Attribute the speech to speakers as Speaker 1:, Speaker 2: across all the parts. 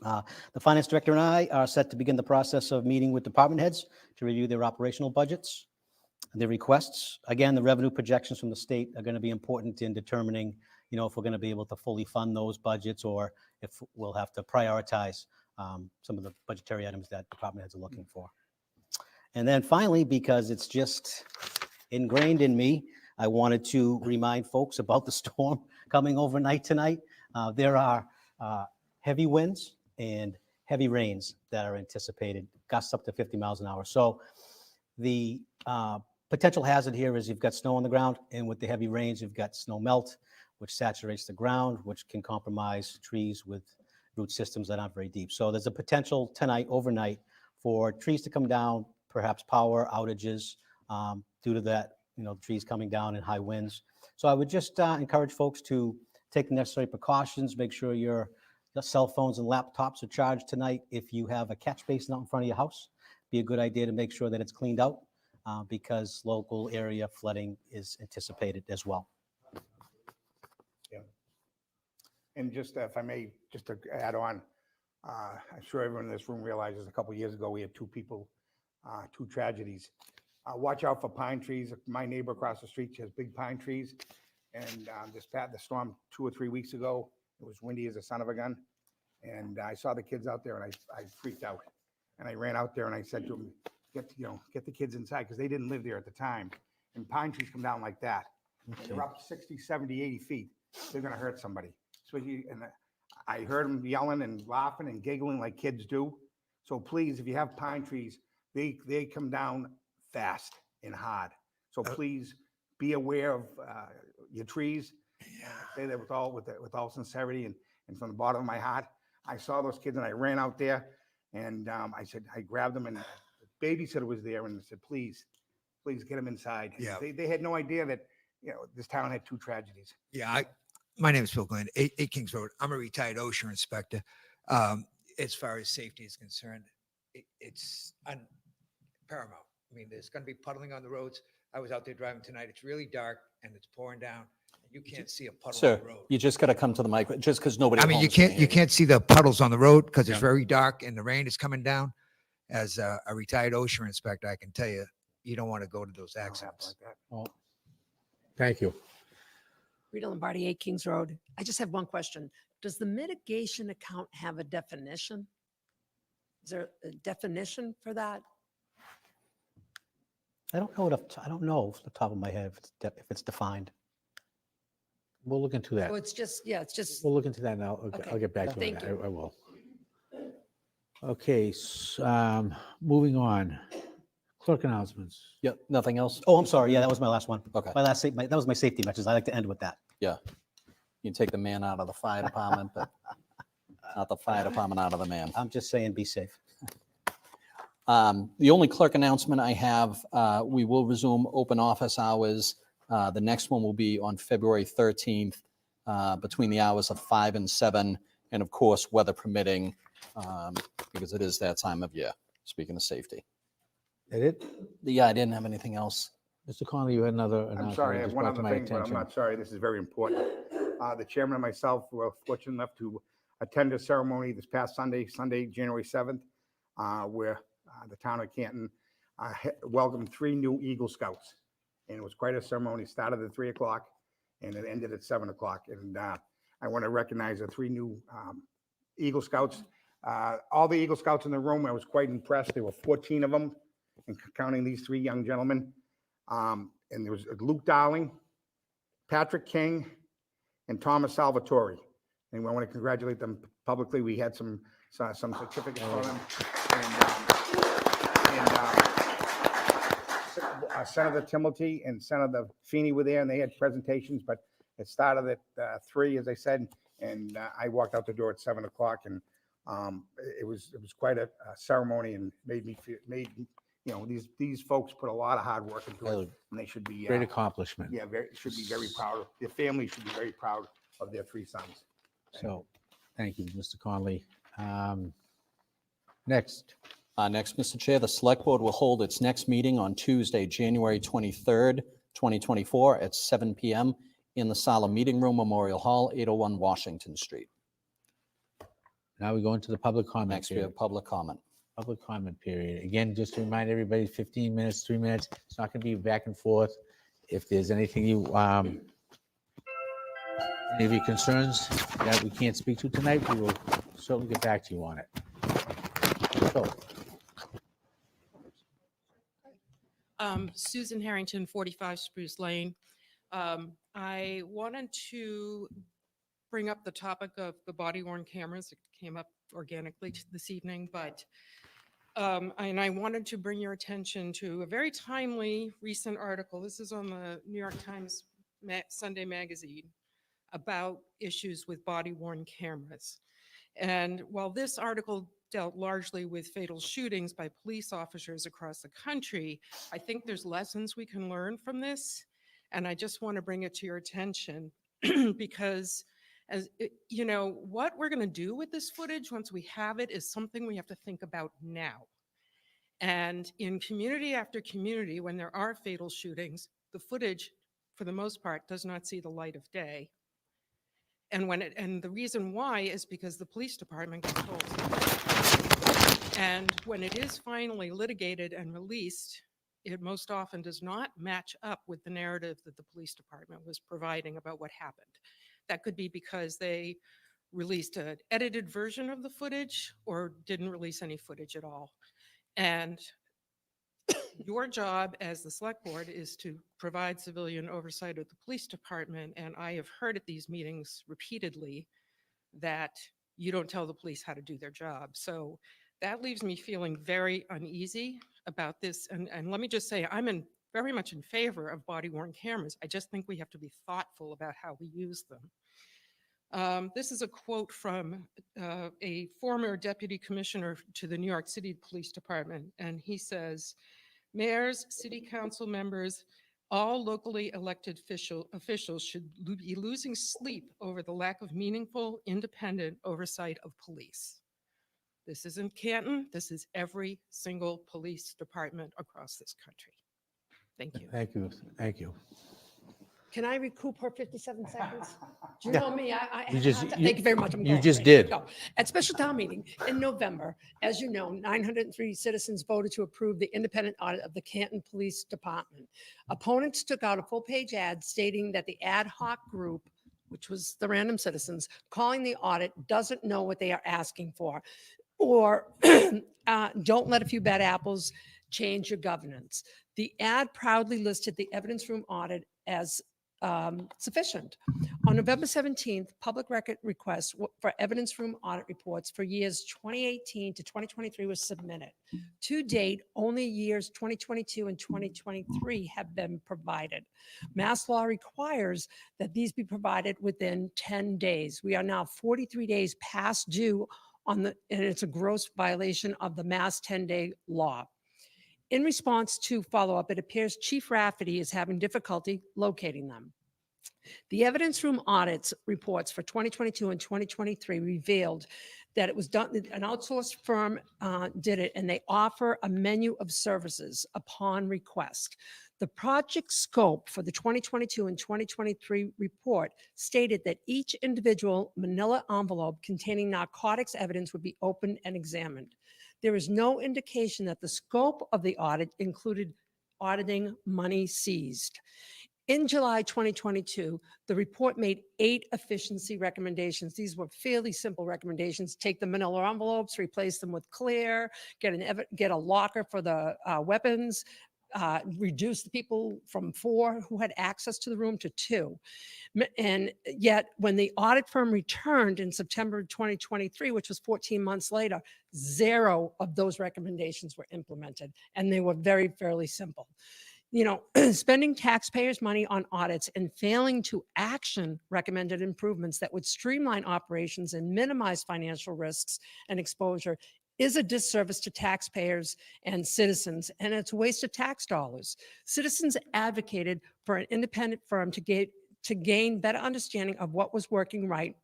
Speaker 1: The finance director and I are set to begin the process of meeting with department heads to review their operational budgets, their requests. Again, the revenue projections from the state are going to be important in determining, if we're going to be able to fully fund those budgets or if we'll have to prioritize some of the budgetary items that department heads are looking for. And then finally, because it's just ingrained in me, I wanted to remind folks about the storm coming overnight tonight. There are heavy winds and heavy rains that are anticipated, gusts up to 50 miles an hour. So the potential hazard here is you've got snow on the ground, and with the heavy rains, you've got snow melt, which saturates the ground, which can compromise trees with root systems that aren't very deep. So there's a potential tonight, overnight, for trees to come down, perhaps power outages due to that, trees coming down and high winds. So I would just encourage folks to take the necessary precautions, make sure your cell phones and laptops are charged tonight. If you have a catch basin out in front of your house, be a good idea to make sure that it's cleaned out because local area flooding is anticipated as well.
Speaker 2: Yeah. And just if I may, just to add on, I'm sure everyone in this room realizes a couple of years ago we had two tragedies. Watch out for pine trees. My neighbor across the street has big pine trees. And the storm 2 or 3 weeks ago, it was windy as a son of a gun. And I saw the kids out there and I freaked out. And I ran out there and I said to them, get the kids inside because they didn't live there at the time. And pine trees come down like that. Okay. And they're up 60, 70, 80 feet. They're going to hurt somebody. So I heard them yelling and laughing and giggling like kids do. So please, if you have pine trees, they come down fast and hard. So please be aware of your trees. Yeah. I say that with all sincerity and from the bottom of my heart. I saw those kids and I ran out there and I grabbed them and the babysitter was there and I said, please get them inside. Yeah. They had no idea that this town had two tragedies.
Speaker 3: Yeah, my name is Phil Glenn, 8 Kings Road. I'm a retired OSHA inspector. As far as safety is concerned, it's paramount. I mean, there's going to be puddling on the roads. I was out there driving tonight. It's really dark and it's pouring down. You can't see a puddle on the road.
Speaker 4: You just got to come to the mic just because nobody.
Speaker 3: I mean, you can't see the puddles on the road because it's very dark and the rain is coming down. As a retired OSHA inspector, I can tell you, you don't want to go to those accidents.
Speaker 2: Like that.
Speaker 5: Well, thank you.
Speaker 6: Rita Lombardi, 8 Kings Road. I just have one question. Does the mitigation account have a definition? Is there a definition for that?
Speaker 1: I don't know off the top of my head if it's defined.
Speaker 5: We'll look into that.
Speaker 6: So it's just.
Speaker 5: We'll look into that now.
Speaker 6: Okay.
Speaker 5: I'll get back to you.
Speaker 6: Thank you.
Speaker 5: I will. Okay, moving on. Clerk announcements.
Speaker 4: Yep, nothing else?
Speaker 1: Oh, I'm sorry. Yeah, that was my last one.
Speaker 4: Okay.
Speaker 1: That was my safety message. I like to end with that.
Speaker 4: Yeah. You take the man out of the fire department, but not the fire department out of the man.
Speaker 1: I'm just saying, be safe.
Speaker 4: The only clerk announcement I have, we will resume open office hours. The next one will be on February 13th between the hours of 5 and 7. And of course, weather permitting, because it is that time of year, speaking of safety.
Speaker 5: That it?
Speaker 4: Yeah, I didn't have anything else.
Speaker 5: Mr. Conley, you had another announcement.
Speaker 2: I'm sorry, I have
Speaker 5: just
Speaker 2: one
Speaker 5: brought
Speaker 2: other
Speaker 5: to my
Speaker 2: thing, but I'm
Speaker 5: attention.
Speaker 2: not sorry. This is very important. The chairman and myself were fortunate enough to attend a ceremony this past Sunday, January 7th, where the town of Canton welcomed 3 new Eagle Scouts. And it was quite a ceremony. It started at 3 o'clock and it ended at 7 o'clock. And I want to recognize the 3 new Eagle Scouts. All the Eagle Scouts in the room, I was quite impressed. There were 14 of them, and counting these 3 young gentlemen. And there was Luke Darling, Patrick King, and Thomas Salvatore. And I want to congratulate them publicly. We had some certificates for them. Senator Timothy and Senator Feeney were there, and they had presentations, but it started at 3, as I said, and I walked out the door at 7 o'clock, and it was quite a ceremony, and made these folks put a lot of hard work into it, and they should be
Speaker 5: Great accomplishment.
Speaker 2: Yeah, should be very proud. Their family should be very proud of their 3 sons.
Speaker 5: So, thank you, Mr. Conley. Next.
Speaker 4: Next, Mr. Chair, the Select Board will hold its next meeting on Tuesday, January 23rd, 2024 at 7 p.m. in the Sala Meeting Room, Memorial Hall, 801 Washington Street.
Speaker 5: Now we go into the public comment
Speaker 4: Next, we
Speaker 5: period.
Speaker 4: have public comment.
Speaker 5: Public comment period. Again, just to remind everybody, 15 minutes, 3 minutes. It's not going to be back and forth. If there's anything you, any of your concerns that we can't speak to tonight, we will certainly get back to you on it. So,
Speaker 7: Susan Harrington, 45 Spruce Lane. I wanted to bring up the topic of the body worn cameras. It came up organically this evening, but and I wanted to bring your attention to a very timely recent article. This is on the New York Times Sunday magazine about issues with body worn cameras. And while this article dealt largely with fatal shootings by police officers across the country, I think there's lessons we can learn from this. And I just want to bring it to your attention because you know, what we're going to do with this footage once we have it is something we have to think about now. And in community after community, when there are fatal shootings, the footage, for the most part, does not see the light of day. And the reason why is because the police department gets told. And when it is finally litigated and released, it most often does not match up with the narrative that the police department was providing about what happened. That could be because they released an edited version of the footage or didn't release any footage at all. And your job as the select board is to provide civilian oversight of the police department. And I have heard at these meetings repeatedly that you don't tell the police how to do their job. So that leaves me feeling very uneasy about this. And let me just say, I'm very much in favor of body worn cameras. I just think we have to be thoughtful about how we use them. This is a quote from a former deputy commissioner to the New York City Police Department. And he says, mayors, city council members, all locally elected officials should be losing sleep over the lack of meaningful, independent oversight of police. This isn't Canton. This is every single police department across this country. Thank you.
Speaker 5: thank you, thank you.
Speaker 6: Can I recoup her 57 seconds? Do you
Speaker 5: Yeah.
Speaker 6: know me?
Speaker 5: You just-
Speaker 6: Thank you very much. I'm
Speaker 5: you
Speaker 6: going.
Speaker 5: just
Speaker 6: Here we
Speaker 5: did.
Speaker 6: go. At special town meeting in November, as you know, 903 citizens voted to approve the independent audit of the Canton Police Department. Opponents took out a full-page ad stating that the ad hoc group, which was the random citizens, calling the audit doesn't know what they are asking for, or don't let a few bad apples change your governance. The ad proudly listed the evidence room audit as sufficient. On November 17th, public record requests for evidence room audit reports for years 2018 to 2023 was submitted. To date, only years 2022 and 2023 have been provided. Mass law requires that these be provided within 10 days. We are now 43 days past due and it's a gross violation of the Mass 10-day law. In response to follow-up, it appears Chief Rafferty is having difficulty locating them. The evidence room audits reports for 2022 and 2023 revealed that it was done, an outsourced firm did it, and they offer a menu of services upon request. The project scope for the 2022 and 2023 report stated that each individual manila envelope containing narcotics evidence would be opened and examined. There is no indication that the scope of the audit included auditing money seized. In July 2022, the report made 8 efficiency recommendations. These were fairly simple recommendations. Take the manila envelopes, replace them with clear, get a locker for the weapons, reduce the people from 4 who had access to the room to 2. And yet when the audit firm returned in September 2023, which was 14 months later, 0 of those recommendations were implemented, and they were fairly simple. You know, spending taxpayers' money on audits and failing to action recommended improvements that would streamline operations and minimize financial risks and exposure is a disservice to taxpayers and citizens, and it's a waste of tax dollars. Citizens advocated for an independent firm to gain better understanding of what was working right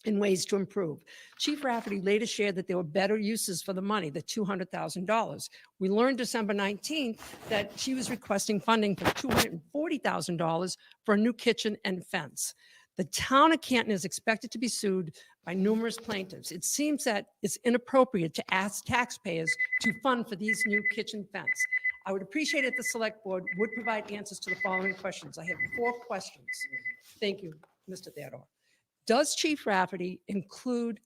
Speaker 6: and ways to improve. Chief Rafferty later shared that there were better uses for the money, the $200,000. We learned December 19th that she was requesting funding for $240,000 for a new kitchen and fence. The town of Canton is expected to be sued by numerous plaintiffs. It seems that it's inappropriate to ask taxpayers to fund for these new kitchen fence. I would appreciate if the select board would provide answers to the following questions. I have 4 questions. Thank you, Mr. Theodore. Does Chief Rafferty include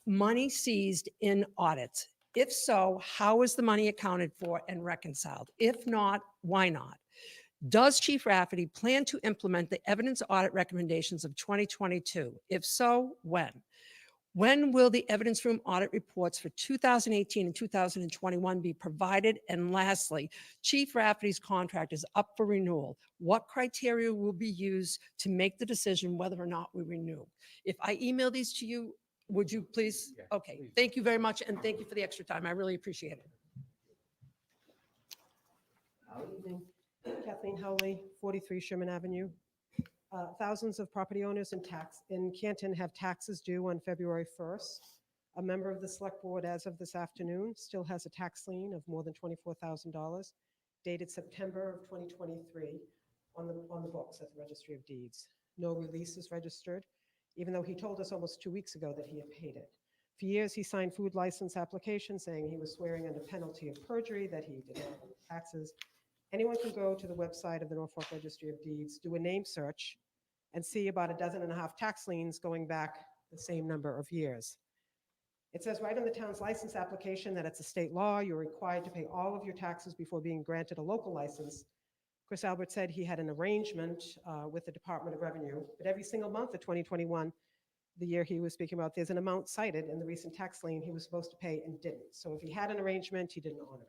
Speaker 6: money seized in audits? If so, how is the money accounted for and reconciled? If not, why not? Does Chief Rafferty plan to implement the evidence audit recommendations of 2022? If so, when? When will the evidence room audit reports for 2018 and 2021 be provided? And lastly, Chief Rafferty's contract is up for renewal. What criteria will be used to make the decision whether or not we renew? If I email these to you, would you please?
Speaker 5: Yeah,
Speaker 6: Okay,
Speaker 5: please.
Speaker 6: thank you very much, and thank you for the extra time. I really appreciate it.
Speaker 8: Good evening. Kathleen Howley, 43 Sherman Avenue. Thousands of property owners in Canton have taxes due on February 1st. A member of the select board as of this afternoon still has a tax lien of more than $24,000 dated September of 2023 on the books at the Registry of Deeds. No release is registered, even though he told us almost 2 weeks ago that he had paid it. For years, he signed food license applications saying he was swearing under penalty of perjury that he did not pay taxes. Anyone can go to the website of the Norfolk Registry of Deeds, do a name search, and see about 12.5 tax liens going back the same number of years. It says right on the town's license application that it's a state law. You're required to pay all of your taxes before being granted a local license. Chris Albert said he had an arrangement with the Department of Revenue, but every single month of 2021, the year he was speaking about, there's an amount cited in the recent tax lien he was supposed to pay and didn't. So if he had an arrangement, he didn't honor it.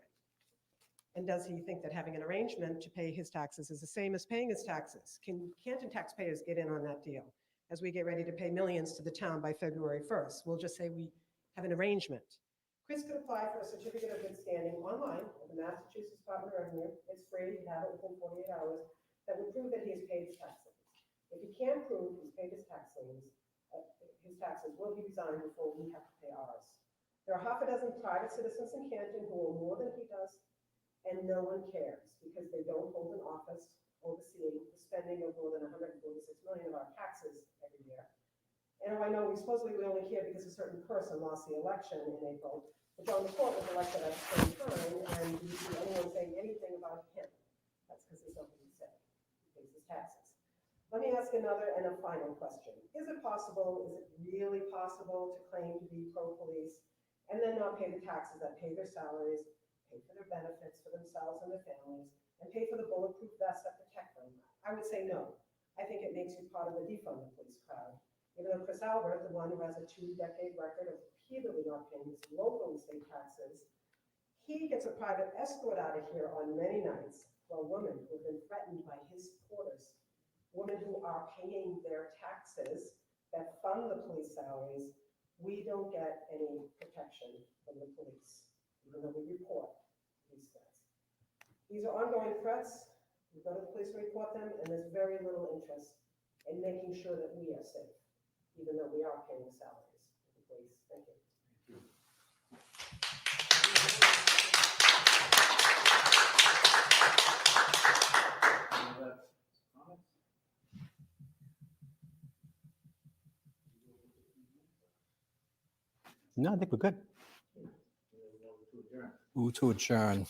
Speaker 8: And does he think that having an arrangement to pay his taxes is the same as paying his taxes? Can Canton taxpayers get in on that deal as we get ready to pay millions to the town by February 1st? We'll just say we have an arrangement. Chris could apply for a certificate of good standing online with the Massachusetts Department of Revenue. It's free, you have it within 48 hours, that would prove that he has paid his taxes. If he can't prove he's paid his tax liens, his taxes will be resigned before we have to pay ours. There are half a dozen private citizens in Canton who owe more than he does, and no one cares because they don't hold an office overseeing the spending of more than $146 million of our taxes every year. And I know we only care because a certain person lost the election in April, but John McCourt was elected at the same time, and do you see anyone saying anything about him? That's because there's nothing to say. He pays his taxes. Let me ask another and a final question. Is it really possible to claim to be pro-police and then not pay the taxes that pay their salaries, pay for their benefits for themselves and their families, and pay for the bulletproof vests that protect them? I would say no. I think it makes you part of the defund the police crowd. Even though Chris Albert, the one who has a 2-decade record of repeatedly not paying his local and state taxes, he gets a private escort out of here on many nights for women who have been threatened by his supporters, women who are paying their taxes that fund the police salaries. We don't get any protection from the police, even though we report these threats. These are ongoing threats. We go to the police and report them, and there's very little interest in making sure that we are safe, even though we are paying the salaries of the police. Thank you.
Speaker 1: No, I think we're good.
Speaker 4: Move to adjourn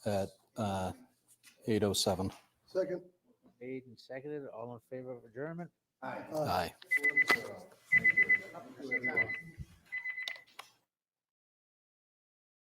Speaker 4: at 8:07.
Speaker 9: Second.
Speaker 5: Made and seconded, all in favor of adjournment?
Speaker 2: Aye.
Speaker 4: Aye.